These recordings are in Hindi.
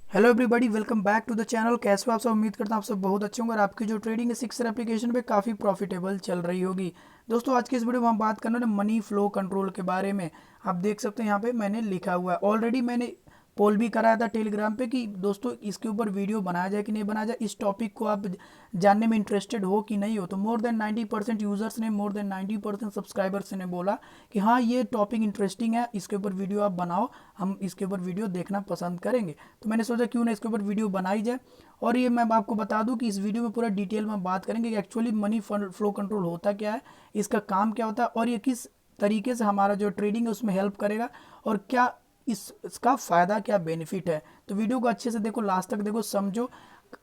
Hello everybody, welcome back to the channel. कैसे हो आप सब? उम्मीद करता हूँ आप सब बहुत अच्छे होंगे और आपकी जो ट्रेडिंग है सिक्सर एप्लीकेशन पे काफ़ी प्रॉफिटेबल चल रही होगी। दोस्तों, आज की इस वीडियो में हम बात करने वाले मनी फ्लो कंट्रोल के बारे में। आप देख सकते हैं यहाँ पे मैंने लिखा हुआ है, ऑलरेडी मैंने पोल भी कराया था टेलीग्राम पे कि दोस्तों इसके ऊपर वीडियो बनाया जाए कि नहीं बनाया जाए, इस टॉपिक को आप जानने में इंटरेस्टेड हो कि नहीं हो। तो मोर देन 90% यूज़र्स ने, मोर देन 90% सब्सक्राइबर्स ने बोला कि हाँ ये टॉपिक इंटरेस्टिंग है, इसके ऊपर वीडियो आप बनाओ, हम इसके ऊपर वीडियो देखना पसंद करेंगे। तो मैंने सोचा क्यों ना इसके ऊपर वीडियो बनाई जाए। और ये मैं आपको बता दूं कि इस वीडियो में पूरा डिटेल में बात करेंगे कि एक्चुअली मनी फ्लो कंट्रोल होता क्या है, इसका काम क्या होता है और ये किस तरीके से हमारा जो ट्रेडिंग है उसमें हेल्प करेगा और क्या इसका फ़ायदा, क्या बेनिफिट है। तो वीडियो को अच्छे से देखो, लास्ट तक देखो, समझो।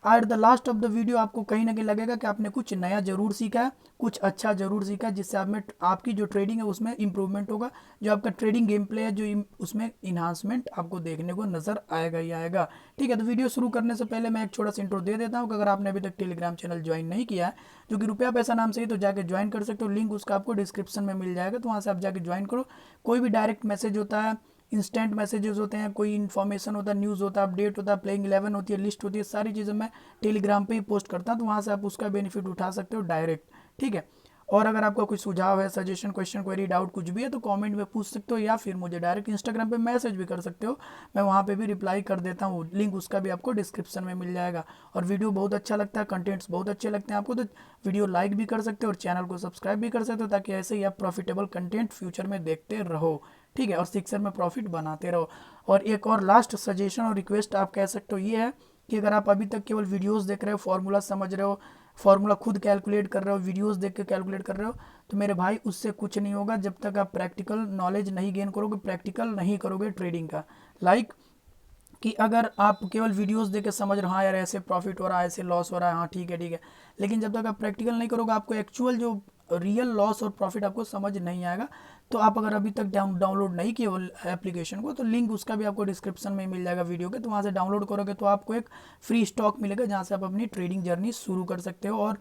At the last of the video आपको कहीं ना कहीं लगेगा कि आपने कुछ नया जरूर सीखा है, कुछ अच्छा जरूर सीखा है, जिससे आप में आपकी जो ट्रेडिंग है उसमें इंप्रूवमेंट होगा, जो आपका ट्रेडिंग गेम प्ले है जो उसमें इन्हांसमेंट आपको देखने को नजर आएगा ही आएगा। ठीक है, तो वीडियो शुरू करने से पहले मैं एक छोटा सा इंट्रो दे देता हूँ कि अगर आपने अभी तक टेलीग्राम चैनल ज्वाइन नहीं किया है, जो कि रुपया पैसा नाम से ही, तो जाके ज्वाइन कर सकते हो। लिंक उसका आपको डिस्क्रिप्शन में मिल जाएगा, तो वहाँ से आप जाके ज्वाइन करो। कोई भी डायरेक्ट मैसेज होता है, इंस्टेंट मैसेजेस होते हैं, कोई इन्फॉर्मेशन होता है, न्यूज़ होता है, अपडेट होता है, प्लेइंग 11 होती है, लिस्ट होती है, सारी चीज़ें मैं टेलीग्राम पे ही पोस्ट करता हूँ, तो वहाँ से आप उसका बेनिफिट उठा सकते हो डायरेक्ट। ठीक है, और अगर आपका कोई सुझाव है, सजेशन, क्वेश्चन, क्वेरी, डाउट कुछ भी है तो कमेंट में पूछ सकते हो, या फिर मुझे डायरेक्ट इंस्टाग्राम पे मैसेज भी कर सकते हो। मैं वहाँ पे भी रिप्लाई कर देता हूँ, लिंक उसका भी आपको डिस्क्रिप्शन में मिल जाएगा। और वीडियो बहुत अच्छा लगता है, कंटेंट्स बहुत अच्छे लगते हैं आपको, तो वीडियो लाइक भी कर सकते हो और चैनल को सब्सक्राइब भी कर सकते हो, ताकि ऐसे ही आप प्रॉफिटेबल कंटेंट फ्यूचर में देखते रहो। ठीक है, और सिक्सर में प्रॉफिट बनाते रहो। और एक और लास्ट सजेशन और रिक्वेस्ट आप कह सकते हो ये है कि अगर आप अभी तक केवल वीडियोस देख रहे हो, फार्मूला समझ रहे हो, फार्मूला खुद कैलकुलेट कर रहे हो, वीडियोस देख के कैलकुलेट कर रहे हो, तो मेरे भाई उससे कुछ नहीं होगा जब तक आप प्रैक्टिकल नॉलेज नहीं गेन करोगे, प्रैक्टिकल नहीं करोगे ट्रेडिंग का। लाइक कि अगर आप केवल वीडियोस देख के समझ रहे हो हाँ यार ऐसे प्रॉफिट हो रहा है, ऐसे लॉस हो रहा है, हाँ ठीक है ठीक है, लेकिन जब तक आप प्रैक्टिकल नहीं करोगे आपको एक्चुअल जो रियल लॉस और प्रॉफिट आपको समझ नहीं आएगा। तो आप अगर अभी तक डाउनलोड नहीं किए वो एप्लीकेशन को, तो लिंक उसका भी आपको डिस्क्रिप्शन में मिल जाएगा वीडियो के, तो वहाँ से डाउनलोड करोगे तो आपको एक फ्री स्टॉक मिलेगा जहाँ से आप अपनी ट्रेडिंग जर्नी शुरू कर सकते हो। और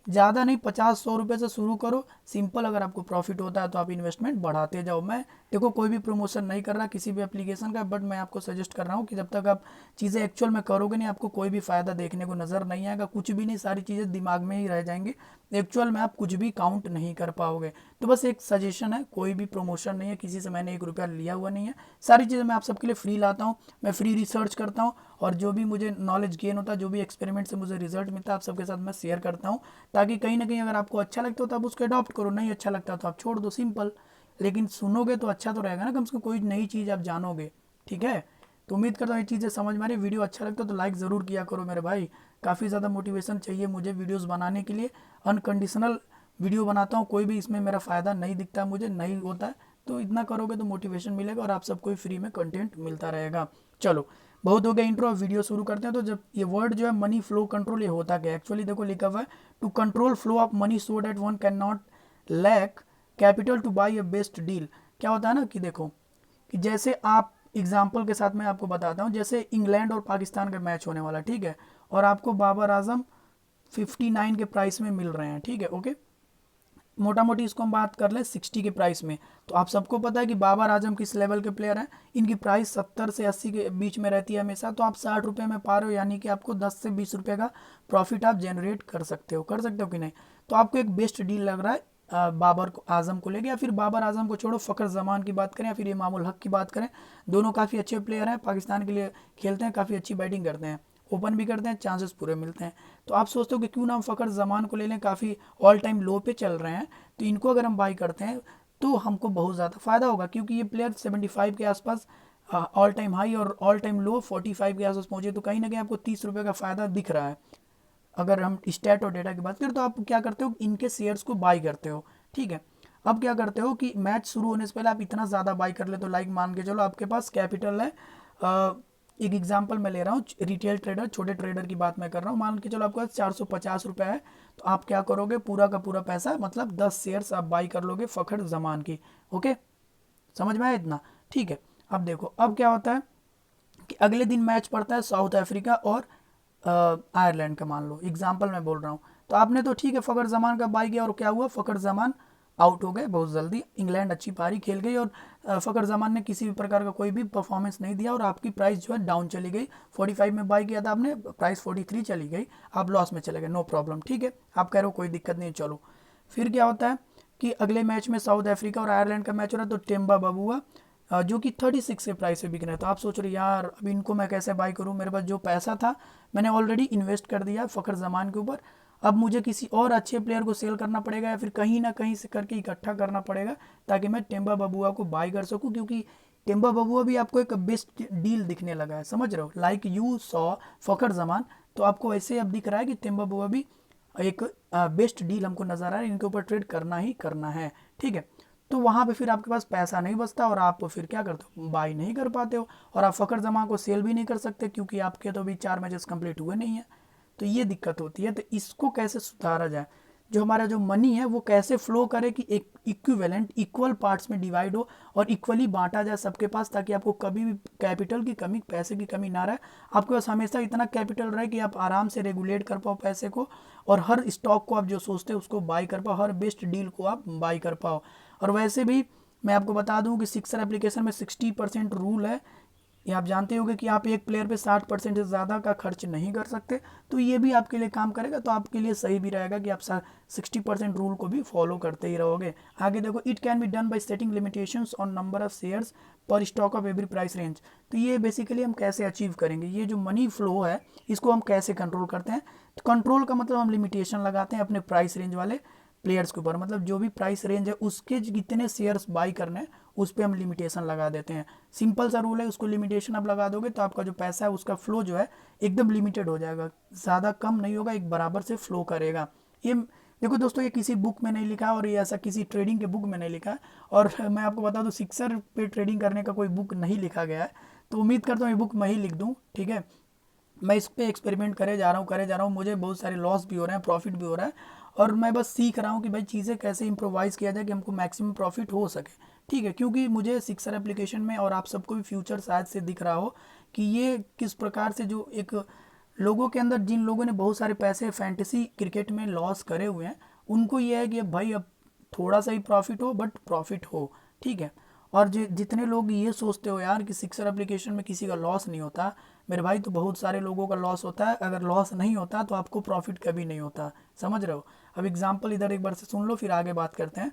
ज़्यादा नहीं, 50-100 रुपये से शुरू करो, सिंपल। अगर आपको प्रॉफिट होता है तो आप इन्वेस्टमेंट बढ़ाते जाओ। मैं देखो कोई भी प्रमोशन नहीं कर रहा किसी भी एप्लीकेशन का, बट मैं आपको सजेस्ट कर रहा हूँ कि जब तक आप चीज़ें एक्चुअल में करोगे नहीं, आपको कोई भी फ़ायदा देखने को नज़र नहीं आएगा, कुछ भी नहीं, सारी चीज़ें दिमाग में ही रह जाएंगी, एक्चुअल में आप कुछ भी काउंट नहीं कर पाओगे। तो बस एक सजेशन है, कोई भी प्रमोशन नहीं है, किसी से मैंने 1 रुपया लिया हुआ नहीं है, सारी चीज़ें मैं आप सबके लिए फ्री लाता हूँ, मैं फ्री रिसर्च करता हूँ, और जो भी मुझे नॉलेज गेन होता है, जो भी एक्सपेरिमेंट से मुझे रिजल्ट मिलता है, आप सबके साथ मैं शेयर करता हूँ, ताकि कहीं ना कहीं अगर आपको अच्छा लगता हो तो आप उसको अडॉप्ट करो, नहीं अच्छा लगता तो आप छोड़ दो, सिंपल। लेकिन सुनोगे तो अच्छा तो रहेगा ना, कम से कम कोई नई चीज़ आप जानोगे। ठीक है, तो उम्मीद करता हूँ ये चीज़ें समझ में आ रही। वीडियो अच्छा लगता है तो लाइक ज़रूर किया करो मेरे भाई, काफ़ी ज़्यादा मोटिवेशन चाहिए मुझे वीडियोस बनाने के लिए। अनकंडीशनल वीडियो बनाता हूँ, कोई भी इसमें मेरा फ़ायदा नहीं दिखता, मुझे नहीं होता है, तो इतना करोगे तो मोटिवेशन मिलेगा और आप सबको फ्री में कंटेंट मिलता रहेगा। चलो, बहुत हो गया इंट्रो, अब वीडियो शुरू करते हैं। तो जब ये वर्ड जो है मनी फ्लो कंट्रोल, ये होता क्या एक्चुअली, देखो लिखा हुआ है to control flow of money so that one can not lack capital to buy a best deal. क्या होता है ना कि देखो, कि जैसे आप एग्जाम्पल के साथ मैं आपको बताता हूँ, जैसे इंग्लैंड और पाकिस्तान का मैच होने वाला, ठीक है, और आपको बाबर आजम 59 के प्राइस में मिल रहे हैं, ठीक है, ओके, मोटा मोटी इसको हम बात कर ले 60 के प्राइस में। तो आप सबको पता है कि बाबर आजम किस लेवल के प्लेयर हैं, इनकी प्राइस 70 से 80 के बीच में रहती है हमेशा। तो आप 60 रुपये में पा रहे हो, यानी कि आपको 10 से 20 रुपये का प्रॉफिट आप जनरेट कर सकते हो कि नहीं। तो आपको एक बेस्ट डील लग रहा है बाबर आजम को लेके, या फिर बाबर आजम को छोड़ो, फ़खर जमान की बात करें या फिर इमामुल हक की बात करें, दोनों काफ़ी अच्छे प्लेयर हैं, पाकिस्तान के लिए खेलते हैं, काफ़ी अच्छी बैटिंग करते हैं, ओपन भी करते हैं, चांसेस पूरे मिलते हैं। तो आप सोचते हो कि क्यों ना हम फ़खर जमान को ले लें, काफ़ी ऑल टाइम लो पे चल रहे हैं, तो इनको अगर हम बाई करते हैं तो हमको बहुत ज़्यादा फ़ायदा होगा, क्योंकि ये प्लेयर 75 के आसपास ऑल टाइम हाई और ऑल टाइम लो 45 के आसपास पहुंचे, तो कहीं ना कहीं आपको 30 रुपये का फ़ायदा दिख रहा है। अगर हम स्टैट और डेटा की बात करें तो आप क्या करते हो, इनके शेयर्स को बाई करते हो। ठीक है, अब क्या करते हो कि मैच शुरू होने से पहले आप इतना ज़्यादा बाई कर ले, तो लाइक मान के चलो आपके पास कैपिटल है, एक एग्जांपल मैं ले रहा हूँ, रिटेल ट्रेडर, छोटे ट्रेडर की बात मैं कर रहा हूँ, मान के चलो आपके पास 450 रुपये है, तो आप क्या करोगे, पूरा का पूरा पैसा मतलब 10 शेयर्स आप बाई कर लोगे फ़खर जमान की। ओके, समझ में आया इतना? ठीक है, अब देखो अब क्या होता है कि अगले दिन मैच पड़ता है साउथ अफ्रीका और आयरलैंड का, मान लो एग्जाम्पल मैं बोल रहा हूँ। तो आपने तो ठीक है फ़खर जमान का बाई किया, और क्या हुआ, फ़खर जमान आउट हो गए बहुत जल्दी। इंग्लैंड अच्छी पारी खेल गई और फ़खर जमान ने किसी भी प्रकार का कोई भी परफॉर्मेंस नहीं दिया और आपकी प्राइस जो है डाउन चली गई। 45 में बाई किया था आपने, प्राइस 43 चली गई, आप लॉस में चले गए, नो प्रॉब्लम, ठीक है। आप कह रहे हो कोई दिक्कत नहीं, चलो। फिर क्या होता है कि अगले मैच में साउथ अफ्रीका और आयरलैंड का मैच हो रहा है, तो टेम्बा बबुआ जो कि 36 के प्राइस से बिक रहे हैं। तो आप सोच रहे यार अब इनको मैं कैसे बाई करूं, मेरे पास जो पैसा था मैंने ऑलरेडी इन्वेस्ट कर दिया फ़खर जमान के ऊपर, अब मुझे किसी और अच्छे प्लेयर को सेल करना पड़ेगा या फिर कहीं ना कहीं से करके इकट्ठा करना पड़ेगा ताकि मैं टेम्बा बबुआ को बाई कर सकूं, क्योंकि टेम्बा बबुआ भी आपको एक बेस्ट डील दिखने लगा है, समझ रहे हो, like you saw Fakhar Zaman. तो आपको ऐसे अब दिख रहा है कि टेम्बा बबुआ भी एक बेस्ट डील हमको नज़र आ रहा है, इनके ऊपर ट्रेड करना ही करना है, ठीक है। तो वहाँ पे फिर आपके पास पैसा नहीं बचता और आप फिर क्या करते हो, बाई नहीं कर पाते हो और आप फ़खर जमान को सेल भी नहीं कर सकते क्योंकि आपके तो अभी 4 मैचेस कंप्लीट हुए नहीं हैं। तो ये दिक्कत होती है। तो इसको कैसे सुधारा जाए, जो हमारा जो मनी है वो कैसे फ्लो करे कि एक इक्विवेलेंट इक्वल पार्ट्स में डिवाइड हो और इक्वली बांटा जाए सबके पास, ताकि आपको कभी भी कैपिटल की कमी, पैसे की कमी ना रहे। आपके पास हमेशा इतना कैपिटल रहे कि आप आराम से रेगुलेट कर पाओ पैसे को और हर स्टॉक को आप जो सोचते हो उसको बाई कर पाओ, हर बेस्ट डील को आप बाई कर पाओ। और वैसे भी मैं आपको बता दूं कि सिक्सर एप्लीकेशन में 60% रूल है। ये आप जानते होंगे कि आप एक प्लेयर पे 60% से ज़्यादा का खर्च नहीं कर सकते, तो ये भी आपके लिए काम करेगा, तो आपके लिए सही भी रहेगा कि आप 60% रूल को भी फॉलो करते ही रहोगे। आगे देखो, it can be done by setting limitations on number of shares per stock of every price range. तो ये बेसिकली हम कैसे अचीव करेंगे, ये जो मनी फ्लो है इसको हम कैसे कंट्रोल करते हैं। तो कंट्रोल का मतलब हम लिमिटेशन लगाते हैं अपने प्राइस रेंज वाले प्लेयर्स के ऊपर, मतलब जो भी प्राइस रेंज है उसके कितने शेयर्स बाई करने हैं उस पर हम लिमिटेशन लगा देते हैं। सिंपल सा रूल है, उसको लिमिटेशन आप लगा दोगे तो आपका जो पैसा है उसका फ्लो जो है एकदम लिमिटेड हो जाएगा, ज़्यादा कम नहीं होगा, एक बराबर से फ्लो करेगा। ये देखो दोस्तों, ये किसी बुक में नहीं लिखा है और ये ऐसा किसी ट्रेडिंग के बुक में नहीं लिखा है। और मैं आपको बता दूं, सिक्सर पे ट्रेडिंग करने का कोई बुक नहीं लिखा गया है, तो उम्मीद करता हूँ ये बुक मैं ही लिख दूँ, ठीक है। मैं इस पे एक्सपेरिमेंट करे जा रहा हूँ, मुझे बहुत सारे लॉस भी हो रहे हैं, प्रॉफिट भी हो रहा है, और मैं बस सीख रहा हूँ कि भाई चीज़ें कैसे इम्प्रोवाइज़ किया जाए कि हमको मैक्सिमम प्रॉफिट हो सके, ठीक है। क्योंकि मुझे सिक्सर एप्लीकेशन में और आप सबको भी फ्यूचर शायद से दिख रहा हो कि ये किस प्रकार से जो एक लोगों के अंदर, जिन लोगों ने बहुत सारे पैसे फैंटेसी क्रिकेट में लॉस करे हुए हैं, उनको ये है कि भाई अब थोड़ा सा ही प्रॉफिट हो बट प्रॉफिट हो, ठीक है। और जितने लोग ये सोचते हो यार कि सिक्सर एप्लीकेशन में किसी का लॉस नहीं होता, मेरे भाई तो बहुत सारे लोगों का लॉस होता है। अगर लॉस नहीं होता तो आपको प्रॉफिट कभी नहीं होता, समझ रहे हो। अब एग्जांपल इधर एक बार से सुन लो फिर आगे बात करते हैं।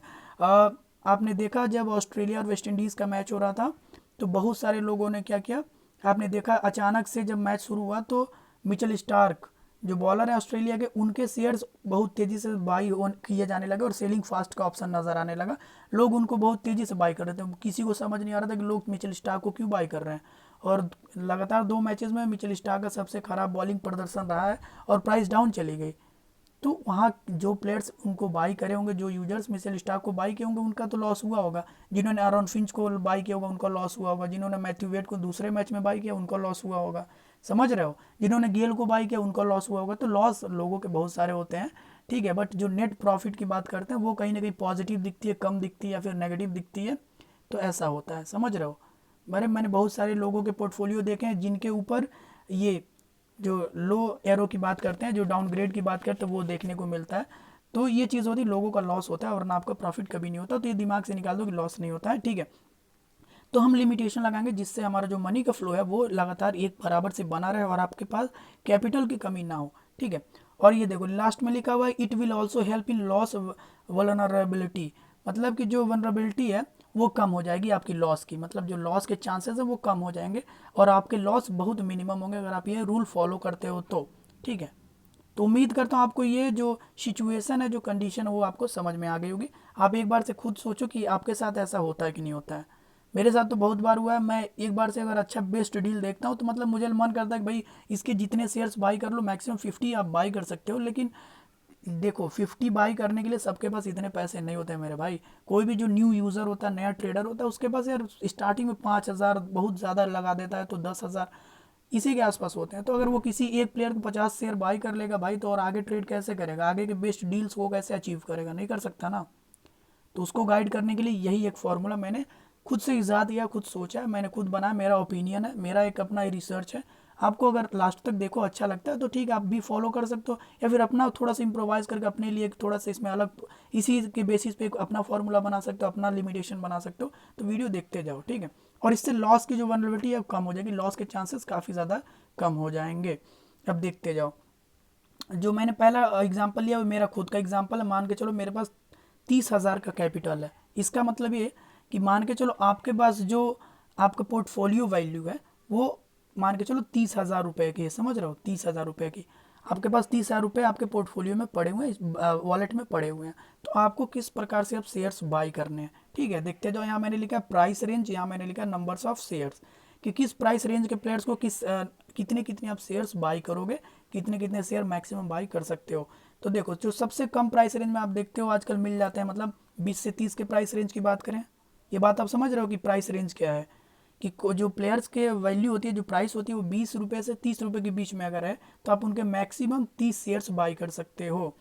आपने देखा जब ऑस्ट्रेलिया और वेस्ट इंडीज़ का मैच हो रहा था तो बहुत सारे लोगों ने क्या किया, आपने देखा अचानक से जब मैच शुरू हुआ तो मिचेल स्टार्क जो बॉलर है ऑस्ट्रेलिया के, उनके शेयर्स बहुत तेज़ी से बाई किए जाने लगे और सेलिंग फास्ट का ऑप्शन नज़र आने लगा। लोग उनको बहुत तेज़ी से बाई कर रहे थे, किसी को समझ नहीं आ रहा था कि लोग मिचेल स्टार्क को क्यों बाई कर रहे हैं। और लगातार 2 मैचेस में मिचेल स्टार्क का सबसे खराब बॉलिंग प्रदर्शन रहा है और प्राइस डाउन चली गई। तो वहाँ जो प्लेयर्स उनको बाई करे होंगे, जो यूजर्स मिचेल स्टार्क को बाई किए होंगे, उनका तो लॉस हुआ होगा। जिन्होंने आरॉन फिंच को बाई किया होगा उनका लॉस हुआ होगा, जिन्होंने मैथ्यू वेड को दूसरे मैच में बाई किया उनका लॉस हुआ होगा, समझ रहे हो। जिन्होंने गेल को बाई किया उनका लॉस हुआ होगा। तो लॉस लोगों के बहुत सारे होते हैं, ठीक है। बट जो नेट प्रॉफिट की बात करते हैं वो कहीं ना कहीं पॉजिटिव दिखती है, कम दिखती है या फिर नेगेटिव दिखती है, तो ऐसा होता है, समझ रहे हो। मैंने बहुत सारे लोगों के पोर्टफोलियो देखे हैं जिनके ऊपर ये जो लो एरो की बात करते हैं, जो डाउनग्रेड की बात करते हैं, वो देखने को मिलता है। तो ये चीज़ होती है, लोगों का लॉस होता है वरना आपका प्रॉफिट कभी नहीं होता। तो ये दिमाग से निकाल दो कि लॉस नहीं होता है, ठीक है। तो हम लिमिटेशन लगाएंगे जिससे हमारा जो मनी का फ्लो है वो लगातार एक बराबर से बना रहे और आपके पास कैपिटल की कमी ना हो, ठीक है। और ये देखो लास्ट में लिखा हुआ है, it will also help in loss vulnerability, मतलब कि जो वनरेबिलिटी है वो कम हो जाएगी आपकी लॉस की, मतलब जो लॉस के चांसेस है वो कम हो जाएंगे और आपके लॉस बहुत मिनिमम होंगे अगर आप ये रूल फॉलो करते हो तो, ठीक है। तो उम्मीद करता हूँ आपको ये जो सिचुएशन है, जो कंडीशन है वो आपको समझ में आ गई होगी। आप एक बार से खुद सोचो कि आपके साथ ऐसा होता है कि नहीं होता है। मेरे साथ तो बहुत बार हुआ है। मैं एक बार से अगर अच्छा बेस्ट डील देखता हूँ तो मतलब मुझे मन करता है कि भाई इसके जितने शेयर्स बाई कर लो, मैक्सिमम 50 आप बाई कर सकते हो। लेकिन देखो 50 बाई करने के लिए सबके पास इतने पैसे नहीं होते मेरे भाई। कोई भी जो न्यू यूज़र होता है, नया ट्रेडर होता है, उसके पास यार स्टार्टिंग में 5,000 बहुत ज़्यादा लगा देता है तो 10,000 इसी के आसपास होते हैं। तो अगर वो किसी एक प्लेयर को 50 शेयर बाई कर लेगा भाई, तो और आगे ट्रेड कैसे करेगा, आगे के बेस्ट डील्स वो कैसे अचीव करेगा, नहीं कर सकता ना। तो उसको गाइड करने के लिए यही एक फार्मूला मैंने खुद से ईजाद किया, खुद सोचा, मैंने खुद बनाया, मेरा ओपिनियन है, मेरा एक अपना रिसर्च है। आपको अगर लास्ट तक देखो अच्छा लगता है तो ठीक है, आप भी फॉलो कर सकते हो, या फिर अपना थोड़ा सा इम्प्रोवाइज़ करके अपने लिए थोड़ा सा इसमें अलग इसी के बेसिस पे अपना फॉर्मूला बना सकते हो, अपना लिमिटेशन बना सकते हो। तो वीडियो देखते जाओ, ठीक है। और इससे लॉस की जो वनरेबिलिटी है कम हो जाएगी, लॉस के चांसेस काफ़ी ज़्यादा कम हो जाएंगे। अब देखते जाओ, जो मैंने पहला एग्जांपल लिया वो मेरा खुद का एग्जांपल है। मान के चलो मेरे पास 30,000 का कैपिटल है। इसका मतलब ये कि मान के चलो आपके पास जो आपका पोर्टफोलियो वैल्यू है वो मान के चलो 30,000 रुपये की है, समझ रहे हो, 30,000 रुपये की आपके पास 30,000 रुपये आपके पोर्टफोलियो में पड़े हुए हैं, वॉलेट में पड़े हुए हैं। तो आपको किस प्रकार से अब शेयर्स बाई करने हैं, ठीक है। देखते जाओ, यहाँ मैंने लिखा प्राइस रेंज, यहाँ मैंने लिखा नंबर्स ऑफ शेयर्स, कि किस प्राइस रेंज के प्लेयर्स को कितने कितने आप शेयर्स बाई करोगे, कितने कितने शेयर मैक्सिमम बाई कर सकते हो। तो देखो, जो सबसे कम प्राइस रेंज में आप देखते हो आजकल मिल जाते हैं, मतलब 20 से 30 के प्राइस रेंज की बात करें, ये बात आप समझ रहे हो कि प्राइस रेंज क्या है, कि जो प्लेयर्स के वैल्यू होती है, जो प्राइस होती है वो 20 रुपये से 30 रुपये के बीच में अगर है तो आप उनके मैक्सिमम 30 शेयर्स बाई कर सकते हो।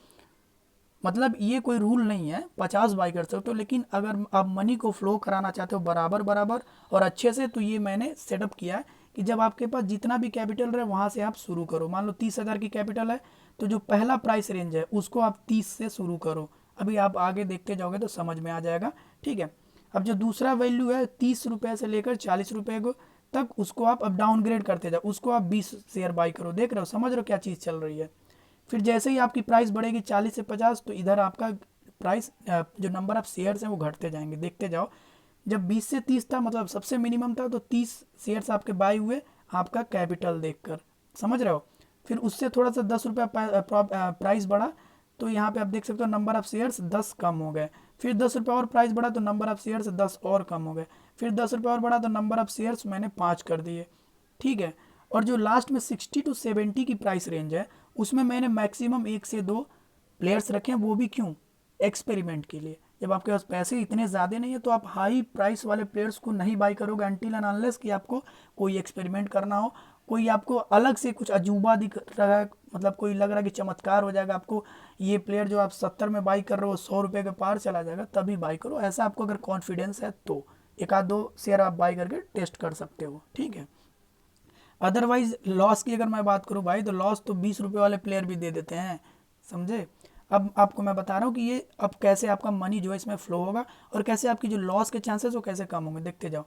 मतलब ये कोई रूल नहीं है 50 बाई कर सकते हो, लेकिन अगर आप मनी को फ्लो कराना चाहते हो बराबर बराबर और अच्छे से, तो ये मैंने सेटअप किया है कि जब आपके पास जितना भी कैपिटल रहे वहाँ से आप शुरू करो। मान लो 30,000 की कैपिटल है तो जो पहला प्राइस रेंज है उसको आप 30 से शुरू करो। अभी आप आगे देखते जाओगे तो समझ में आ जाएगा, ठीक है। अब जो दूसरा वैल्यू है 30 रुपये से लेकर 40 रुपये को तक, उसको आप अब डाउनग्रेड करते जाओ, उसको आप 20 शेयर बाई करो। देख रहे हो, समझ रहे हो क्या चीज़ चल रही है। फिर जैसे ही आपकी प्राइस बढ़ेगी 40 से 50, तो इधर आपका प्राइस जो नंबर ऑफ शेयर्स हैं वो घटते जाएंगे। देखते जाओ, जब 20 से 30 था, मतलब सबसे मिनिमम था, तो 30 शेयर्स आपके बाई हुए आपका कैपिटल देखकर, समझ रहे हो। फिर उससे थोड़ा सा 10 रुपया प्राइस बढ़ा, तो यहाँ पे आप देख सकते हो नंबर ऑफ शेयर्स 10 कम हो गए। फिर 10 रुपये और प्राइस बढ़ा तो नंबर ऑफ शेयर्स 10 और कम हो गए। फिर 10 रुपये और बढ़ा तो नंबर ऑफ शेयर्स मैंने 5 कर दिए, ठीक है। और जो लास्ट में 60 टू 70 की प्राइस रेंज है उसमें मैंने मैक्सिमम 1 से 2 प्लेयर्स रखे हैं। वो भी क्यों, एक्सपेरिमेंट के लिए। जब आपके पास पैसे इतने ज़्यादा नहीं है तो आप हाई प्राइस वाले प्लेयर्स को नहीं बाई करोगे अनटिल एंड अनलेस कि आपको कोई एक्सपेरिमेंट करना हो, कोई आपको अलग से कुछ अजूबा दिख रहा है, मतलब कोई लग रहा है कि चमत्कार हो जाएगा आपको, ये प्लेयर जो आप 70 में बाई कर रहे हो 100 रुपये के पार चला जाएगा, तभी बाई करो। ऐसा आपको अगर कॉन्फिडेंस है तो एक आध दो शेयर आप बाई करके टेस्ट कर सकते हो, ठीक है। अदरवाइज लॉस की अगर मैं बात करूं भाई, तो लॉस तो 20 रुपये वाले प्लेयर भी दे देते हैं, समझे। अब आपको मैं बता रहा हूँ कि ये अब कैसे आपका मनी जो है इसमें फ्लो होगा और कैसे आपकी जो लॉस के चांसेस वो कैसे कम होंगे, देखते जाओ।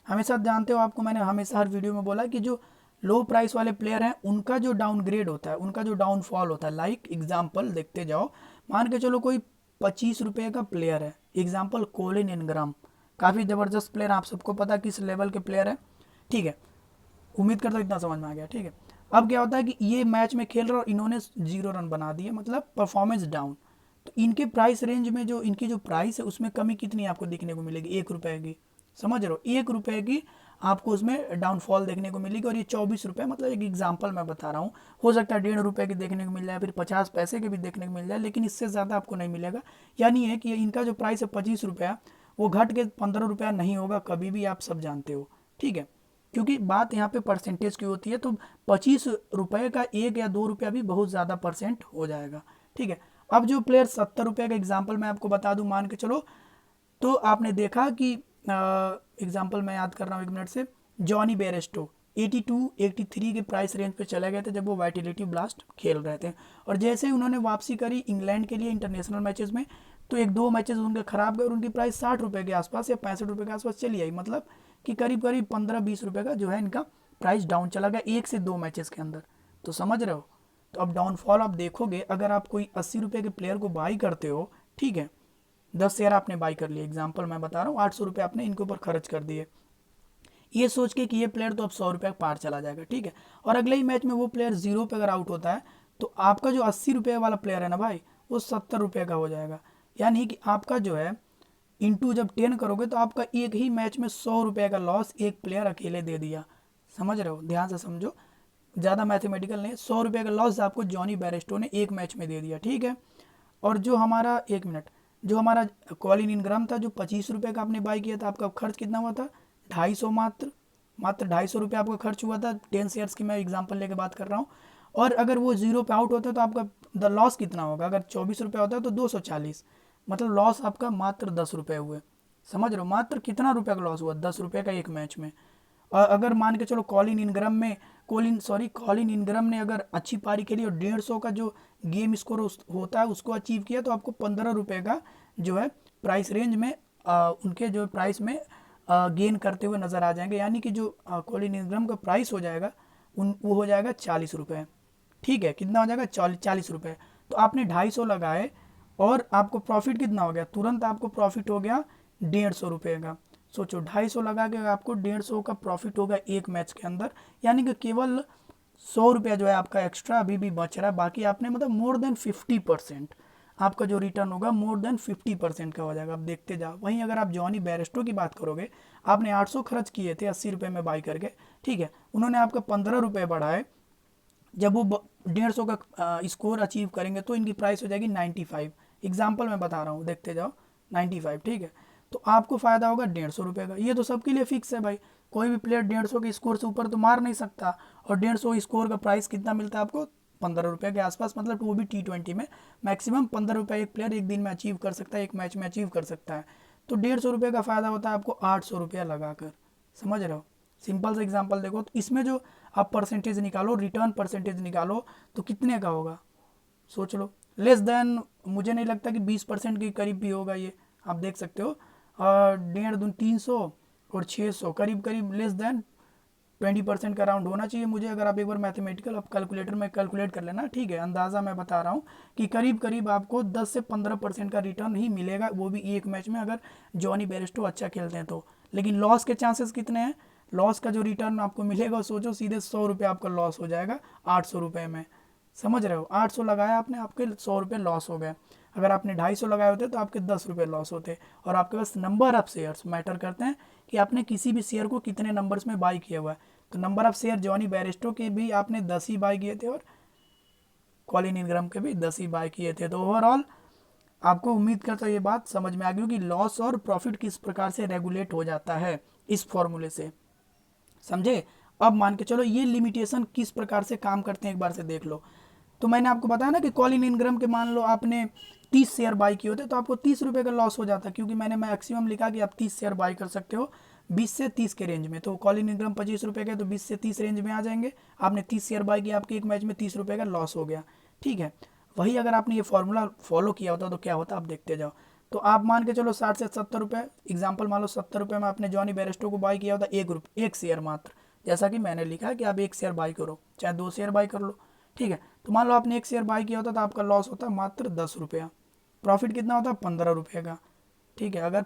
हमेशा जानते हो, आपको मैंने हमेशा हर वीडियो में बोला कि जो लो प्राइस वाले प्लेयर हैं उनका जो डाउनग्रेड होता है, उनका जो डाउनफॉल होता है, लाइक एग्जाम्पल देखते जाओ। मान के चलो कोई 25 रुपये का प्लेयर है, एग्जाम्पल कोलिन इनग्राम, काफ़ी ज़बरदस्त प्लेयर, आप सबको पता किस लेवल के प्लेयर है, ठीक है। उम्मीद करता हूँ इतना समझ में आ गया, ठीक है। अब क्या होता है कि ये मैच में खेल रहे और इन्होंने 0 रन बना दिए, मतलब परफॉर्मेंस डाउन। तो इनके प्राइस रेंज में जो इनकी जो प्राइस है उसमें कमी कितनी आपको देखने को मिलेगी, 1 रुपये की, समझ रहे हो, 1 रुपये की आपको उसमें डाउनफॉल देखने को मिलेगी। और ये 24 रुपये, मतलब एक एग्जाम्पल मैं बता रहा हूँ, हो सकता है 1.5 रुपये की देखने को मिल जाए, फिर 50 पैसे के भी देखने को मिल जाए, लेकिन इससे ज़्यादा आपको नहीं मिलेगा। यानी है कि इनका जो प्राइस है 25 रुपया, वो घट के 15 रुपया नहीं होगा कभी भी, आप सब जानते हो, ठीक है। क्योंकि बात यहाँ पे परसेंटेज की होती है, तो 25 रुपये का 1 या 2 रुपया भी बहुत ज़्यादा परसेंट हो जाएगा, ठीक है। अब जो प्लेयर 70 रुपये का एग्जाम्पल मैं आपको बता दूं, मान के चलो, तो आपने देखा कि एग्जाम्पल मैं याद कर रहा हूँ 1 मिनट से, जॉनी बेरेस्टो 82 83 के प्राइस रेंज पे चले गए थे जब वो वाइटिलिटी ब्लास्ट खेल रहे थे। और जैसे ही उन्होंने वापसी करी इंग्लैंड के लिए इंटरनेशनल मैचेस में, तो 1-2 मैचेस उनके खराब गए और उनकी प्राइस 60 रुपये के आसपास या 65 रुपये के आसपास चली आई, मतलब कि करीब करीब 15-20 रुपये का जो है इनका प्राइस डाउन चला गया 1 से 2 मैचेस के अंदर, तो समझ रहे हो। तो अब डाउनफॉल आप देखोगे, अगर आप कोई 80 रुपये के प्लेयर को बाई करते हो, ठीक है, 10 शेयर आपने बाई कर लिए, एग्जाम्पल मैं बता रहा हूँ, 800 रुपये आपने इनके ऊपर खर्च कर दिए, ये सोच के कि ये प्लेयर तो अब 100 रुपये पार चला जाएगा, ठीक है। और अगले ही मैच में वो प्लेयर 0 पे अगर आउट होता है तो आपका जो 80 रुपये वाला प्लेयर है ना भाई, वो 70 रुपये का हो जाएगा। यानी कि आपका जो है इंटू जब 10 करोगे तो आपका एक ही मैच में 100 रुपये का लॉस एक प्लेयर अकेले दे दिया, समझ रहे हो, ध्यान से समझो, ज़्यादा मैथमेटिकल नहीं, 100 रुपये का लॉस आपको जॉनी बेरेस्टो ने एक मैच में दे दिया, ठीक है। और जो हमारा 1 मिनट, जो हमारा कॉलिन इनग्राम था जो 25 रुपये का आपने बाई किया था, आपका खर्च कितना हुआ था, 250, मात्र 250 रुपये आपका खर्च हुआ था। 10 शेयर्स की मैं एग्जांपल लेके बात कर रहा हूँ। और अगर वो 0 पे आउट होता है तो आपका द लॉस कितना होगा, अगर 24 रुपये होता है तो 240, मतलब लॉस आपका मात्र 10 रुपये हुए, समझ रहे हो, मात्र कितना रुपये का लॉस हुआ, 10 रुपये का एक मैच में। और अगर मान के चलो कॉलिन इनग्राम में कॉलिन इनग्रम ने अगर अच्छी पारी खेली और 150 का जो गेम स्कोर होता है उसको अचीव किया तो आपको 15 रुपये का जो है प्राइस रेंज में उनके जो प्राइस में गेन करते हुए नज़र आ जाएंगे। यानी कि जो कॉलिन इनग्रम का प्राइस हो जाएगा वो हो जाएगा 40 रुपये। ठीक है, कितना हो जाएगा 40 रुपये। तो आपने 250 लगाए और आपको प्रॉफिट कितना हो गया, तुरंत आपको प्रॉफिट हो गया 150 रुपये का। सोचो 250 लगा के आपको 150 का प्रॉफिट होगा एक मैच के अंदर, यानी कि केवल 100 रुपया जो है आपका एक्स्ट्रा अभी भी बच रहा है। बाकी आपने मतलब मोर देन 50% आपका जो रिटर्न होगा मोर देन 50% का हो जाएगा। आप देखते जाओ। वहीं अगर आप जॉनी बेयरस्टो की बात करोगे, आपने 800 खर्च किए थे 80 रुपये में बाई करके, ठीक है, उन्होंने आपका 15 रुपये बढ़ाए। जब वो 150 का स्कोर अचीव करेंगे तो इनकी प्राइस हो जाएगी 95। एग्जाम्पल मैं बता रहा हूँ, देखते जाओ 95। ठीक है, तो आपको फ़ायदा होगा 150 रुपये का। ये तो सबके लिए फिक्स है भाई, कोई भी प्लेयर 150 के स्कोर से ऊपर तो मार नहीं सकता। और 150 स्कोर का प्राइस कितना मिलता है आपको, 15 रुपये के आसपास। मतलब वो भी T20 में मैक्सिमम 15 रुपये एक प्लेयर एक दिन में अचीव कर सकता है, एक मैच में अचीव कर सकता है। तो 150 रुपये का फ़ायदा होता है आपको 800 रुपया लगाकर। समझ रहे हो? सिंपल से एग्जांपल देखो, तो इसमें जो आप परसेंटेज निकालो, रिटर्न परसेंटेज निकालो, तो कितने का होगा सोच लो। लेस देन, मुझे नहीं लगता कि 20% के करीब भी होगा ये। आप देख सकते हो 1.5 300 और 600 करीब करीब लेस देन 20% का राउंड होना चाहिए मुझे। अगर आप एक बार मैथमेटिकल आप कैलकुलेटर में कैलकुलेट कर लेना, ठीक है, अंदाज़ा मैं बता रहा हूँ कि करीब करीब आपको 10 से 15% का रिटर्न ही मिलेगा, वो भी एक मैच में अगर जॉनी बेयरस्टो अच्छा खेलते हैं तो। लेकिन लॉस के चांसेस कितने हैं, लॉस का जो रिटर्न आपको मिलेगा सोचो सीधे 100 रुपये आपका लॉस हो जाएगा 800 रुपये में। समझ रहे हो? 800 लगाया आपने, आपके 100 रुपये लॉस हो गए। अगर आपने 250 लगाए होते तो आपके 10 रुपये लॉस होते। और आपके पास नंबर ऑफ शेयर्स मैटर करते हैं कि आपने किसी भी शेयर को कितने नंबर्स में बाई किया हुआ है। तो number of share Jonny Bairstow के भी आपने 10 ही बाई किए थे और कॉलिन इनग्रम के भी 10 ही बाई किए थे। तो ओवरऑल आपको उम्मीद करता हूँ ये बात समझ में आ गई कि लॉस और प्रॉफिट किस प्रकार से रेगुलेट हो जाता है इस फॉर्मूले से। समझे? अब मान के चलो ये लिमिटेशन किस प्रकार से काम करते हैं एक बार से देख लो। तो मैंने आपको बताया ना कि कॉलिन इनग्रम के मान लो आपने 30 शेयर बाई किए होते तो आपको 30 रुपये का लॉस हो जाता, क्योंकि मैंने मैक्सिमम लिखा कि आप 30 शेयर बाई कर सकते हो 20 से 30 के रेंज में। तो कॉलिन इनग्रम 25 रुपये के तो 20 से 30 रेंज में आ जाएंगे। आपने 30 शेयर बाई किया, आपके एक मैच में 30 रुपये का लॉस हो गया। ठीक है, वही अगर आपने ये फॉर्मूला फॉलो किया होता तो क्या होता आप देखते जाओ। तो आप मान के चलो 60 से 70 रुपये, एग्जाम्पल मान लो 70 रुपये में आपने जॉनी बेयरस्टो को बाई किया होता एक शेयर मात्र, जैसा कि मैंने लिखा है कि आप एक शेयर बाई करो चाहे 2 शेयर बाई कर लो। ठीक है, तो मान लो आपने एक शेयर बाई किया होता तो आपका लॉस होता मात्र 10 रुपया, प्रॉफिट कितना होता 15 रुपये का। ठीक है, अगर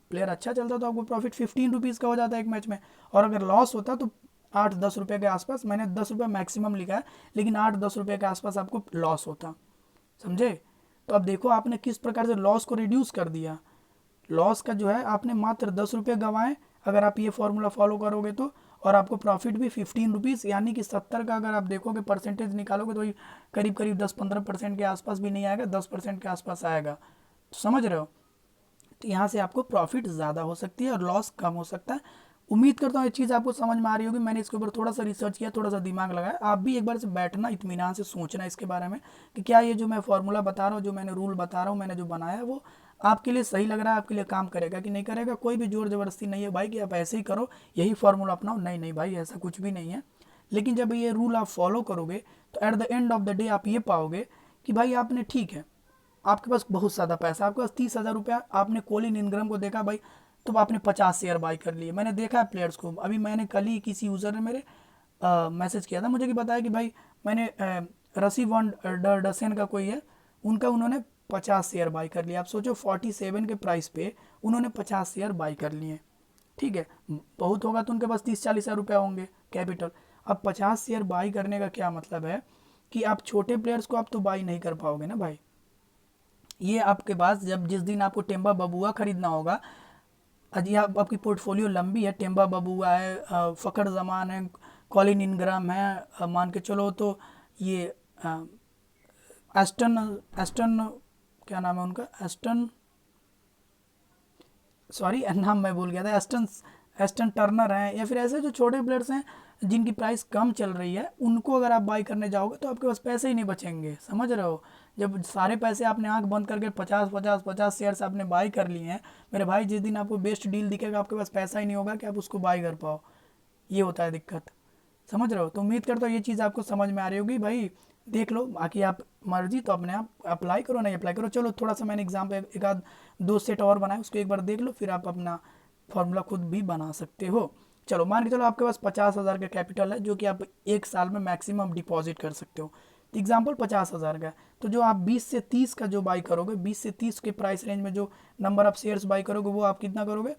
प्लेयर अच्छा चलता तो आपको प्रॉफिट 15 रुपीज़ का हो जाता है एक मैच में। और अगर लॉस होता तो 8-10 रुपये के आसपास, मैंने 10 रुपये मैक्सिमम लिखा है लेकिन 8-10 रुपये के आसपास आपको लॉस होता। समझे? तो अब देखो आपने किस प्रकार से लॉस को रिड्यूस कर दिया। लॉस का जो है आपने मात्र 10 रुपये गंवाए अगर आप ये फॉर्मूला फॉलो करोगे तो, और आपको प्रॉफिट भी 15 रुपीज़, यानी कि 70 का अगर आप देखोगे परसेंटेज निकालोगे तो करीब करीब 10-15% के आसपास भी नहीं आएगा, 10% के आसपास आएगा। तो समझ रहे हो? तो यहाँ से आपको प्रॉफिट ज़्यादा हो सकती है और लॉस कम हो सकता है। उम्मीद करता हूँ ये चीज़ आपको समझ में आ रही होगी। मैंने इसके ऊपर थोड़ा सा रिसर्च किया, थोड़ा सा दिमाग लगाया। आप भी एक बार से बैठना, इत्मीनान से सोचना इसके बारे में कि क्या ये जो मैं फॉर्मूला बता रहा हूँ, जो मैंने रूल बता रहा हूँ, मैंने जो बनाया है वो आपके लिए सही लग रहा है, आपके लिए काम करेगा कि नहीं करेगा। कोई भी जोर ज़बरदस्ती नहीं है भाई कि आप ऐसे ही करो, यही फार्मूला अपनाओ। नहीं नहीं भाई, ऐसा कुछ भी नहीं है। लेकिन जब ये रूल आप फॉलो करोगे तो at the end of the day आप ये पाओगे कि भाई आपने, ठीक है, आपके पास बहुत ज़्यादा पैसा, आपके पास 30,000 रुपया, आपने कॉलिन इनग्रम को देखा भाई तो आपने 50 शेयर बाई कर लिए। मैंने देखा है प्लेयर्स को, अभी मैंने कल ही किसी यूज़र ने मेरे मैसेज किया था मुझे कि बताया कि भाई मैंने रसी वन डसेन का कोई है, उनका उन्होंने 50 शेयर बाई कर लिया। आप सोचो 47 के प्राइस पे उन्होंने 50 शेयर बाई कर लिए। ठीक है, बहुत होगा तो उनके पास 30-40 हज़ार रुपया होंगे कैपिटल। अब 50 शेयर बाई करने का क्या मतलब है कि आप छोटे प्लेयर्स को आप तो बाई नहीं कर पाओगे ना भाई। ये आपके पास जब जिस दिन आपको टेम्बा बबुआ खरीदना होगा, अजी आपकी पोर्टफोलियो लंबी है, टेम्बा बबुआ है, फ़खर जमान है, कॉलिन इनग्राम है, मान के चलो तो ये एस्टन एस्टन क्या नाम है उनका, एस्टन, सॉरी नाम मैं भूल गया था, एस्टन टर्नर हैं, या फिर ऐसे जो छोटे प्लेयर्स हैं जिनकी प्राइस कम चल रही है, उनको अगर आप बाई करने जाओगे तो आपके पास पैसे ही नहीं बचेंगे। समझ रहे हो? जब सारे पैसे आपने आंख बंद करके 50 शेयर्स आपने बाई कर लिए हैं मेरे भाई, जिस दिन आपको बेस्ट डील दिखेगा आपके पास पैसा ही नहीं होगा कि आप उसको बाई कर पाओ। ये होता है दिक्कत। समझ रहे हो? तो उम्मीद करता हूँ ये चीज़ आपको समझ में आ रही होगी भाई। देख लो, बाकी आप मर्जी तो अपने आप अप्लाई करो, नहीं अप्लाई करो। चलो थोड़ा सा मैंने एग्जाम्पल एक आध दो सेट और बनाए, उसको एक बार देख लो, फिर आप अपना फॉर्मूला खुद भी बना सकते हो। चलो मान के चलो आपके पास 50,000 का कैपिटल है, जो कि आप एक साल में मैक्सिमम डिपॉजिट कर सकते हो। एग्जाम्पल 50,000 का है, तो जो आप 20 से 30 का जो बाई करोगे, 20 से 30 के प्राइस रेंज में जो नंबर ऑफ शेयर्स बाई करोगे, वो आप कितना करोगे?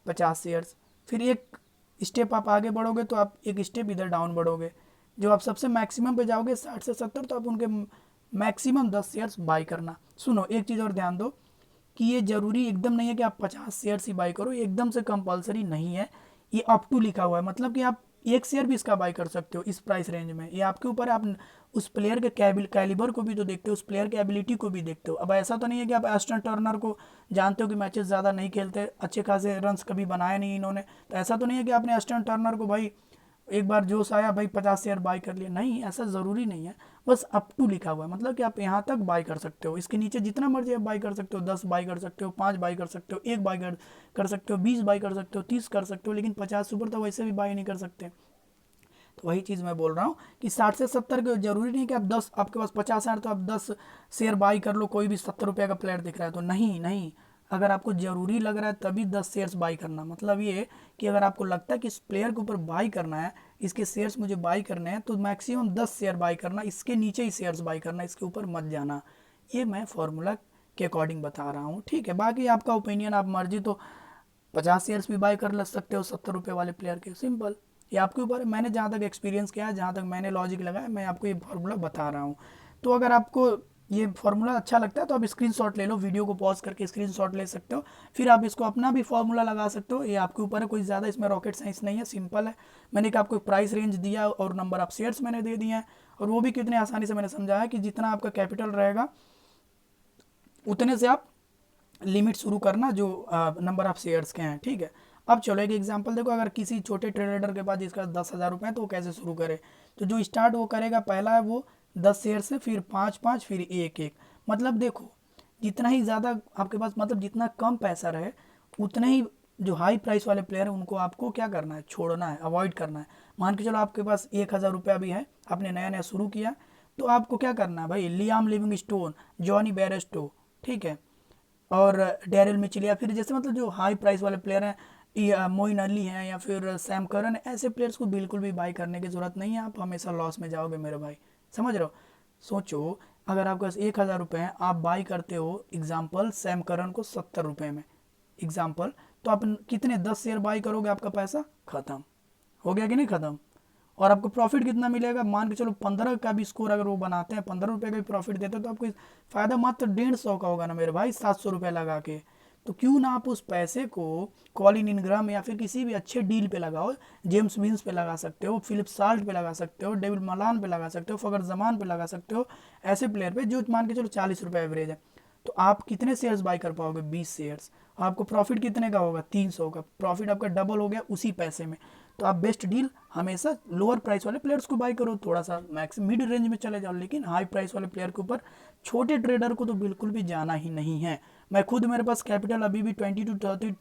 50 शेयर्स। फिर एक स्टेप आप आगे बढ़ोगे तो आप एक स्टेप इधर डाउन बढ़ोगे। जो आप सबसे मैक्सिमम पे जाओगे 60 से 70, तो आप उनके मैक्सिमम 10 शेयर्स बाई करना। सुनो एक चीज़ और ध्यान दो कि ये जरूरी एकदम नहीं है कि आप 50 शेयर्स ही बाई करो, ये एकदम से कंपलसरी नहीं है। ये अप टू लिखा हुआ है, मतलब कि आप एक शेयर भी इसका बाई कर सकते हो इस प्राइस रेंज में। ये आपके ऊपर है, आप उस प्लेयर के कैलिबर को भी तो देखते हो, उस प्लेयर की एबिलिटी को भी देखते हो। अब ऐसा तो नहीं है कि आप एस्टन टर्नर को जानते हो कि मैचेस ज़्यादा नहीं खेलते, अच्छे खासे रन्स कभी बनाए नहीं इन्होंने, तो ऐसा तो नहीं है कि आपने एस्टन टर्नर को भाई एक बार जोश आया भाई 50 शेयर बाई कर लिए, नहीं, ऐसा ज़रूरी नहीं है। बस अप टू लिखा हुआ है, मतलब कि आप यहाँ तक बाई कर सकते हो, इसके नीचे जितना मर्जी आप बाई कर सकते हो। 10 बाई कर सकते हो, 5 बाई कर सकते हो, 1 बाई कर सकते हो, 20 बाई कर सकते हो, 30 कर सकते हो, लेकिन 50 ऊपर तो वैसे भी बाई नहीं कर सकते। तो वही चीज़ मैं बोल रहा हूँ कि 60 से 70 के जरूरी नहीं कि आप 10, आपके पास 50 है तो आप 10 शेयर बाई कर लो, कोई भी 70 रुपये का प्लेयर दिख रहा है तो। नहीं नहीं, अगर आपको ज़रूरी लग रहा है तभी 10 शेयर्स बाई करना। मतलब ये कि अगर आपको लगता है कि इस प्लेयर के ऊपर बाई करना है, इसके शेयर्स मुझे बाई करने हैं, तो मैक्सिमम 10 शेयर बाई करना, इसके नीचे ही शेयर्स बाई करना, इसके ऊपर मत जाना। ये मैं फॉर्मूला के अकॉर्डिंग बता रहा हूँ, ठीक है। बाकी आपका ओपिनियन, आप मर्जी तो 50 शेयर्स भी बाय कर ले सकते हो 70 रुपये वाले प्लेयर के, सिंपल। ये आपके ऊपर है। मैंने जहाँ तक एक्सपीरियंस किया है, जहाँ तक मैंने लॉजिक लगाया, मैं आपको ये फार्मूला बता रहा हूँ। तो अगर आपको ये फार्मूला अच्छा लगता है तो आप स्क्रीनशॉट ले लो, वीडियो को पॉज करके स्क्रीनशॉट ले सकते हो, फिर आप इसको अपना भी फार्मूला लगा सकते हो। ये आपके ऊपर है, कोई ज़्यादा इसमें रॉकेट साइंस नहीं है, सिंपल है। मैंने एक आपको प्राइस रेंज दिया और नंबर ऑफ शेयर्स मैंने दे दिए हैं, और वो भी कितने आसानी से मैंने समझाया कि जितना आपका कैपिटल रहेगा उतने से आप लिमिट शुरू करना, जो नंबर ऑफ शेयर्स के हैं, ठीक है। अब चलो एक एग्जांपल देखो, अगर किसी छोटे ट्रेडर के पास जिसका 10,000 रुपये है, तो वो कैसे शुरू करे। तो जो स्टार्ट वो करेगा, पहला है वो 10 शेयर से, फिर 5-5, फिर 1-1। मतलब देखो, जितना ही ज़्यादा आपके पास, मतलब जितना कम पैसा रहे, उतने ही जो हाई प्राइस वाले प्लेयर हैं उनको आपको क्या करना है? छोड़ना है, अवॉइड करना है। मान के चलो आपके पास 1,000 रुपया भी है, आपने नया नया शुरू किया, तो आपको क्या करना है भाई? लियाम लिविंगस्टोन, जॉनी बेयरस्टो, ठीक है, और डैरिल मिचेल, या फिर जैसे मतलब जो हाई प्राइस वाले प्लेयर हैं, मोइन अली हैं या फिर सैम करन, ऐसे प्लेयर्स को बिल्कुल भी बाई करने की ज़रूरत नहीं है। आप हमेशा लॉस में जाओगे मेरे भाई, समझ रहे हो? सोचो, अगर आपके पास 1,000 रुपये हैं, आप बाई करते हो एग्जाम्पल सैम करन को 70 रुपये में, एग्जाम्पल, तो आप कितने 10 शेयर बाई करोगे, आपका पैसा खत्म हो गया कि नहीं खत्म? और आपको प्रॉफिट कितना मिलेगा? मान के चलो 15 का भी स्कोर अगर वो बनाते हैं, 15 रुपये का भी प्रॉफिट देते हैं, तो आपको फ़ायदा मात्र 150 का होगा ना मेरे भाई, 700 रुपये लगा के। तो क्यों ना आप उस पैसे को कॉलिन इनग्राम या फिर किसी भी अच्छे डील पे लगाओ। जेम्स विंस पे लगा सकते हो, फिलिप साल्ट पे लगा सकते हो, डेविड मलान पे लगा सकते हो, फगर जमान पे लगा सकते हो, ऐसे प्लेयर पे जो मान के चलो 40 रुपये एवरेज है। तो आप कितने शेयर्स बाई कर पाओगे? 20 शेयर्स। आपको प्रॉफिट कितने का होगा? 300 का। प्रॉफिट आपका डबल हो गया उसी पैसे में। तो आप बेस्ट डील हमेशा लोअर प्राइस वाले प्लेयर्स को बाई करो, थोड़ा सा मैक्स मिड रेंज में चले जाओ, लेकिन हाई प्राइस वाले प्लेयर के ऊपर, छोटे ट्रेडर को तो बिल्कुल भी जाना ही नहीं है। मैं खुद, मेरे पास कैपिटल अभी भी 20 to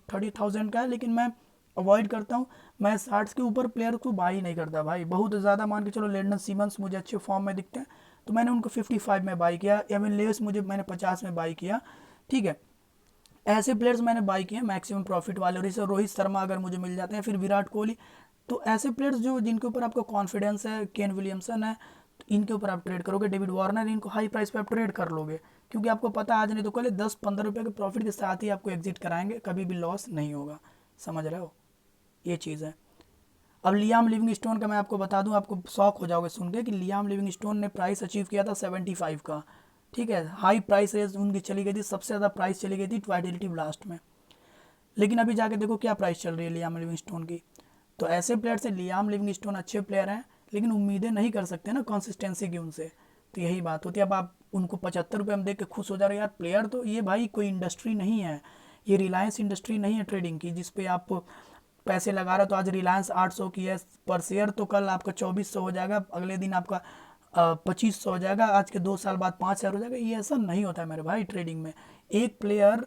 30,000 का है, लेकिन मैं अवॉइड करता हूँ। मैं 60 के ऊपर प्लेयर को बाई नहीं करता भाई, बहुत ज़्यादा। मान के चलो लैंडन सीमंस मुझे अच्छे फॉर्म में दिखते हैं, तो मैंने उनको 55 में बाई किया। एवन लेविस मुझे मैंने 50 में बाई किया, ठीक है। ऐसे प्लेयर्स मैंने बाई किए मैक्सिमम प्रॉफिट वाले, और इसे रोहित शर्मा अगर मुझे मिल जाते हैं, फिर विराट कोहली। तो ऐसे प्लेयर्स जो जिनके ऊपर आपको कॉन्फिडेंस है, केन विलियमसन है, तो इनके ऊपर आप ट्रेड करोगे। डेविड वार्नर, इनको हाई प्राइस पे आप ट्रेड कर लोगे, क्योंकि आपको पता आज नहीं तो कल 10-15 रुपये के प्रॉफिट के साथ ही आपको एग्जिट कराएंगे, कभी भी लॉस नहीं होगा। समझ रहे हो? ये चीज़ है। अब लियाम लिविंगस्टोन का मैं आपको बता दूं, आपको शॉक हो जाओगे सुन के कि लियाम लिविंगस्टोन ने प्राइस अचीव किया था 75 का, ठीक है। हाई प्राइस रेंज उनकी चली गई थी, सबसे ज़्यादा प्राइस चली गई थी वाइटलिटी ब्लास्ट में। लेकिन अभी जाके देखो क्या प्राइस चल रही है लियाम लिविंगस्टोन की। तो ऐसे प्लेयर से लियाम लिविंगस्टोन अच्छे प्लेयर हैं, लेकिन उम्मीदें नहीं कर सकते ना कंसिस्टेंसी की उनसे। तो यही बात होती है। अब आप उनको 75 रुपये में देख के खुश हो जा रहे हो यार, प्लेयर तो ये भाई कोई इंडस्ट्री नहीं है, ये रिलायंस इंडस्ट्री नहीं है ट्रेडिंग की, जिसपे आप पैसे लगा रहे हो। तो आज रिलायंस 800 की है पर शेयर, तो कल आपका 2400 हो जाएगा, अगले दिन आपका 2500 हो जाएगा, आज के 2 साल बाद 5,000 हो जाएगा। ये ऐसा नहीं होता है मेरे भाई ट्रेडिंग में। एक प्लेयर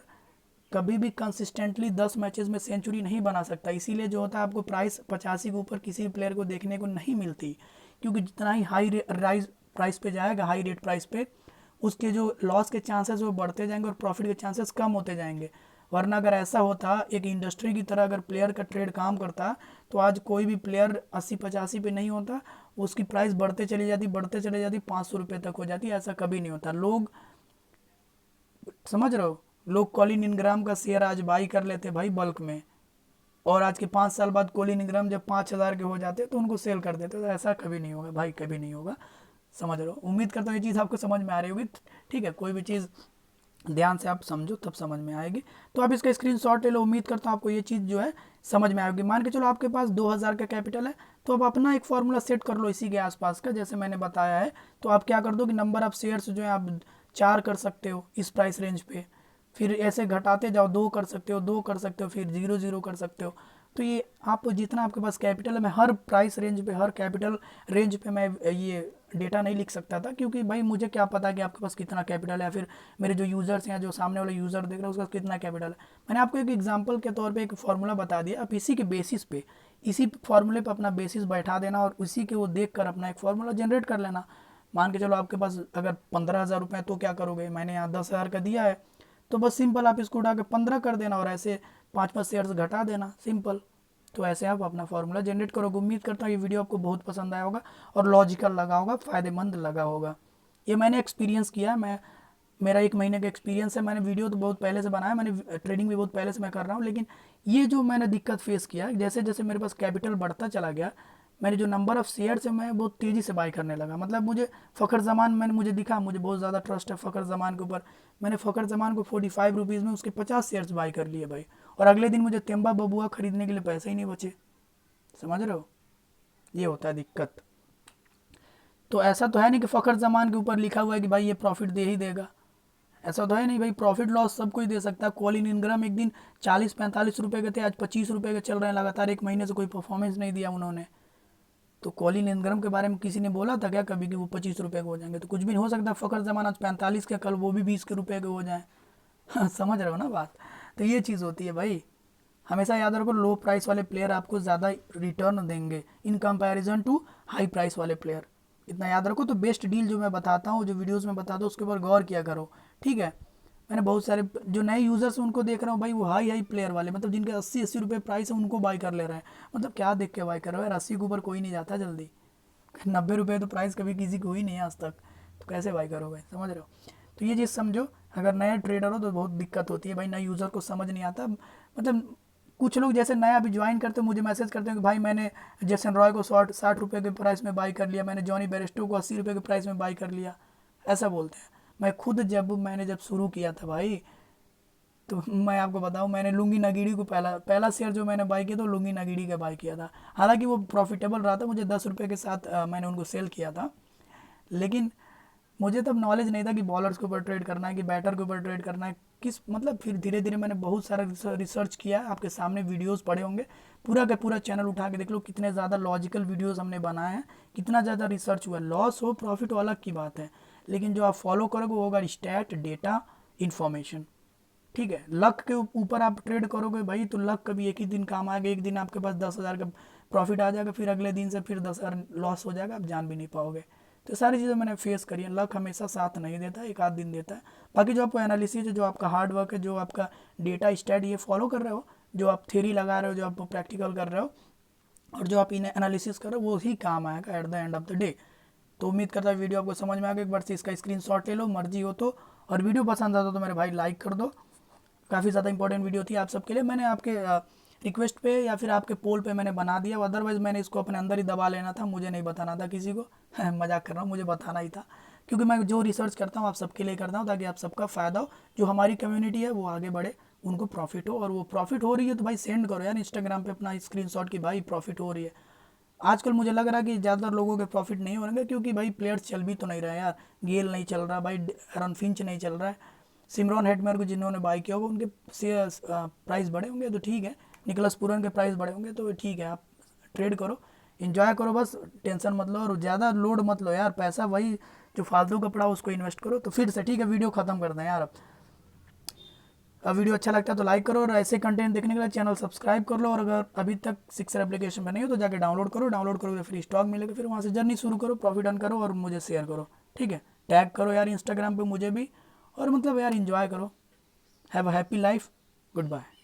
कभी भी कंसिस्टेंटली 10 मैचेस में सेंचुरी नहीं बना सकता। इसीलिए जो होता है आपको प्राइस 85 के ऊपर किसी प्लेयर को देखने को नहीं मिलती, क्योंकि जितना ही हाई राइज प्राइस पे जाएगा, हाई रेट प्राइस पे, उसके जो लॉस के चांसेस वो बढ़ते जाएंगे और प्रॉफिट के चांसेस कम होते जाएंगे। वरना अगर ऐसा होता, एक इंडस्ट्री की तरह अगर प्लेयर का ट्रेड काम करता, तो आज कोई भी प्लेयर 80-85 पे नहीं होता, उसकी प्राइस बढ़ते चली जाती, बढ़ते चली जाती, 500 रुपये तक हो जाती। ऐसा कभी नहीं होता। लोग, समझ रहे हो, लोग कॉलिन इंग्राम का शेयर आज बाई कर लेते भाई बल्क में, और आज के 5 साल बाद कॉलिन इंग्राम जब 5,000 के हो जाते तो उनको सेल कर देते। तो ऐसा कभी नहीं होगा भाई, कभी नहीं होगा। समझ रहे हो? उम्मीद करता हूँ ये चीज़ आपको समझ में आ रही होगी। ठीक है, कोई भी चीज़ ध्यान से आप समझो तब समझ में आएगी। तो आप इसका स्क्रीनशॉट ले लो। उम्मीद करता हूँ आपको ये चीज़ जो है समझ में आएगी। मान के चलो आपके पास 2,000 का कैपिटल है, तो अब अपना एक फॉर्मूला सेट कर लो इसी के आसपास का, जैसे मैंने बताया है। तो आप क्या कर दो कि नंबर ऑफ शेयर्स जो है आप 4 कर सकते हो इस प्राइस रेंज पे, फिर ऐसे घटाते जाओ, 2 कर सकते हो, 2 कर सकते हो, फिर 0 कर सकते हो। तो ये आप जितना आपके पास कैपिटल है, मैं हर प्राइस रेंज पे, हर कैपिटल रेंज पे मैं ये डेटा नहीं लिख सकता था, क्योंकि भाई मुझे क्या पता कि आपके पास कितना कैपिटल है, फिर मेरे जो यूज़र्स हैं, जो सामने वाले यूज़र देख रहे हैं, उसका कितना कैपिटल है। मैंने आपको एक एग्जांपल के तौर पे एक फार्मूला बता दिया। आप इसी के बेसिस पे, इसी फार्मूले पे अपना बेसिस बैठा देना और उसी के वो देख कर अपना एक फार्मूला जनरेट कर लेना। मान के चलो आपके पास अगर 15,000 रुपये, तो क्या करोगे, मैंने यहाँ 10,000 का दिया है, तो बस सिंपल आप इसको उठा के 15 कर देना और ऐसे 5-5 शेयर्स घटा देना, सिंपल। तो ऐसे आप अपना फार्मूला जनरेट करोगे। उम्मीद करता हूँ ये वीडियो आपको बहुत पसंद आया होगा और लॉजिकल लगा होगा, फ़ायदेमंद लगा होगा। ये मैंने एक्सपीरियंस किया है, मेरा 1 महीने का एक्सपीरियंस है। मैंने वीडियो तो बहुत पहले से बनाया, मैंने ट्रेडिंग भी बहुत पहले से मैं कर रहा हूँ, लेकिन ये जो मैंने दिक्कत फेस किया, जैसे जैसे मेरे पास कैपिटल बढ़ता चला गया, मैंने जो नंबर ऑफ़ शेयर्स है मैं बहुत तेज़ी से बाई करने लगा। मतलब मुझे फ़खर ज़मान, मुझे दिखा, मुझे बहुत ज़्यादा ट्रस्ट है फ़खर ज़मान के ऊपर। मैंने फ़खर ज़मान को 45 रुपीज़ में उसके 50 शेयर्स बाई कर लिए भाई, और अगले दिन मुझे तेम्बा बबुआ खरीदने के लिए पैसे ही नहीं बचे। समझ रहे हो? ये होता है दिक्कत। तो ऐसा तो है नहीं कि फ़खर ज़मान के ऊपर लिखा हुआ है कि भाई ये प्रॉफिट दे ही देगा, ऐसा तो है नहीं भाई। प्रॉफिट लॉस सब कोई दे सकता है। कॉलिन इंग्राम एक दिन 40-45 रुपये के थे, आज 25 रुपये के चल रहे हैं लगातार, 1 महीने से कोई परफॉर्मेंस नहीं दिया उन्होंने। तो कॉलिन इंग्राम के बारे में किसी ने बोला था क्या कभी कि वो 25 रुपये के हो जाएंगे? तो कुछ भी नहीं हो सकता। फ़खर ज़मान आज 45 के, कल वो भी 20 के रुपये के हो जाए। समझ रहे हो ना बात? तो ये चीज़ होती है भाई। हमेशा याद रखो, लो प्राइस वाले प्लेयर आपको ज़्यादा रिटर्न देंगे in comparison to high price वाले प्लेयर। इतना याद रखो। तो बेस्ट डील जो मैं बताता हूँ, जो वीडियोस में बताता हूँ, उसके ऊपर गौर किया करो। ठीक है? मैंने बहुत सारे जो नए यूज़र्स हैं उनको देख रहा हूँ भाई, वो हाई प्लेयर वाले, मतलब जिनके 80-80 रुपये प्राइस है, उनको बाई कर ले रहे हैं। मतलब क्या देख के बाई कर रहे हो यार? 80 के ऊपर कोई नहीं जाता जल्दी। 90 रुपये तो प्राइस कभी किसी को ही नहीं है आज तक, तो कैसे बाई करोगे? समझ रहे हो? तो ये चीज़ समझो। अगर नया ट्रेडर हो तो बहुत दिक्कत होती है भाई, नए यूज़र को समझ नहीं आता। मतलब कुछ लोग जैसे नया अभी ज्वाइन करते हो, मुझे मैसेज करते हैं कि भाई मैंने जेसन रॉय को 60 रुपये के प्राइस में बाई कर लिया, मैंने जॉनी बेरेस्टो को 80 रुपये के प्राइस में बाई कर लिया, ऐसा बोलते हैं। मैं खुद मैंने शुरू किया था भाई, तो मैं आपको बताऊं, मैंने लुंगी नगीड़ी को पहला पहला शेयर जो मैंने बाई किया था, लुंगी नगीड़ी का बाई किया था। हालांकि वो प्रॉफिटेबल रहा था, मुझे 10 रुपये के साथ मैंने उनको सेल किया था। लेकिन मुझे तब नॉलेज नहीं था कि बॉलर्स के ऊपर ट्रेड करना है, कि बैटर के ऊपर ट्रेड करना है, किस मतलब। फिर धीरे धीरे मैंने बहुत सारा रिसर्च किया। आपके सामने वीडियोस पड़े होंगे, पूरा का पूरा चैनल उठा के देख लो, कितने ज़्यादा लॉजिकल वीडियोस हमने बनाए हैं, कितना ज़्यादा रिसर्च हुआ है। लॉस हो प्रॉफिट हो अलग की बात है, लेकिन जो आप फॉलो करोगे वो होगा स्टैट, डेटा, इन्फॉर्मेशन। ठीक है? लक के ऊपर आप ट्रेड करोगे भाई, तो लक कभी एक ही दिन काम आएगा। एक दिन आपके पास 10,000 का प्रॉफिट आ जाएगा, फिर अगले दिन से फिर 10,000 लॉस हो जाएगा, आप जान भी नहीं पाओगे। तो सारी चीज़ें मैंने फेस करी है। लक हमेशा साथ नहीं देता, एक आध दिन देता है। बाकी जो आपको एनालिसिस है, जो आपका हार्ड वर्क है, जो आपका डेटा स्टैट ये फॉलो कर रहे हो, जो आप थ्योरी लगा रहे हो, जो आप प्रैक्टिकल कर रहे हो, और जो आप इन्हें एनालिसिस कर रहे हो, वो ही काम आएगा at the end of the day. तो उम्मीद करता है वीडियो आपको समझ में आ गया। एक बार से इसका स्क्रीनशॉट ले लो, मर्जी हो तो। और वीडियो पसंद आता तो मेरे भाई लाइक कर दो। काफ़ी ज़्यादा इंपॉर्टेंट वीडियो थी आप सबके लिए। मैंने आपके रिक्वेस्ट पे या फिर आपके पोल पे मैंने बना दिया, अदरवाइज़ मैंने इसको अपने अंदर ही दबा लेना था, मुझे नहीं बताना था किसी को। मजाक कर रहा हूँ, मुझे बताना ही था, क्योंकि मैं जो रिसर्च करता हूँ आप सबके लिए करता हूँ, ताकि आप सबका फ़ायदा हो, जो हमारी कम्युनिटी है वो आगे बढ़े, उनको प्रॉफिट हो। और वो प्रॉफिट हो रही है तो भाई सेंड करो यार इंस्टाग्राम पे अपना स्क्रीनशॉट की भाई प्रॉफिट हो रही है। आजकल मुझे लग रहा है कि ज़्यादातर लोगों के प्रॉफिट नहीं हो रहे, क्योंकि भाई प्लेयर्स चल भी तो नहीं रहे यार। गेल नहीं चल रहा भाई, एरन फिंच नहीं चल रहा है, सिमरॉन हेटमेयर को जिन्होंने बाई किया होगा उनके शेयर प्राइस बढ़े होंगे तो ठीक है, निकलस पूरन के प्राइस बढ़े होंगे तो ठीक है। आप ट्रेड करो, इन्जॉय करो, बस टेंशन मत लो और ज़्यादा लोड मत लो यार। पैसा वही जो फालतू का पड़ा उसको इन्वेस्ट करो। तो फिर से ठीक है, वीडियो ख़त्म करते हैं यार अब। वीडियो अच्छा लगता है तो लाइक करो, और ऐसे कंटेंट देखने के लिए चैनल सब्सक्राइब कर लो। और अगर अभी तक सिक्सर एप्लीकेशन पर नहीं हो तो जाके डाउनलोड करो, डाउनलोड करोगे फ्री स्टॉक मिलेगा, फिर वहाँ से जर्नी शुरू करो, प्रॉफिट अर्न करो और मुझे शेयर करो, ठीक है। टैग करो यार इंस्टाग्राम पे मुझे भी, और मतलब यार इंजॉय करो। Have a happy life, good bye.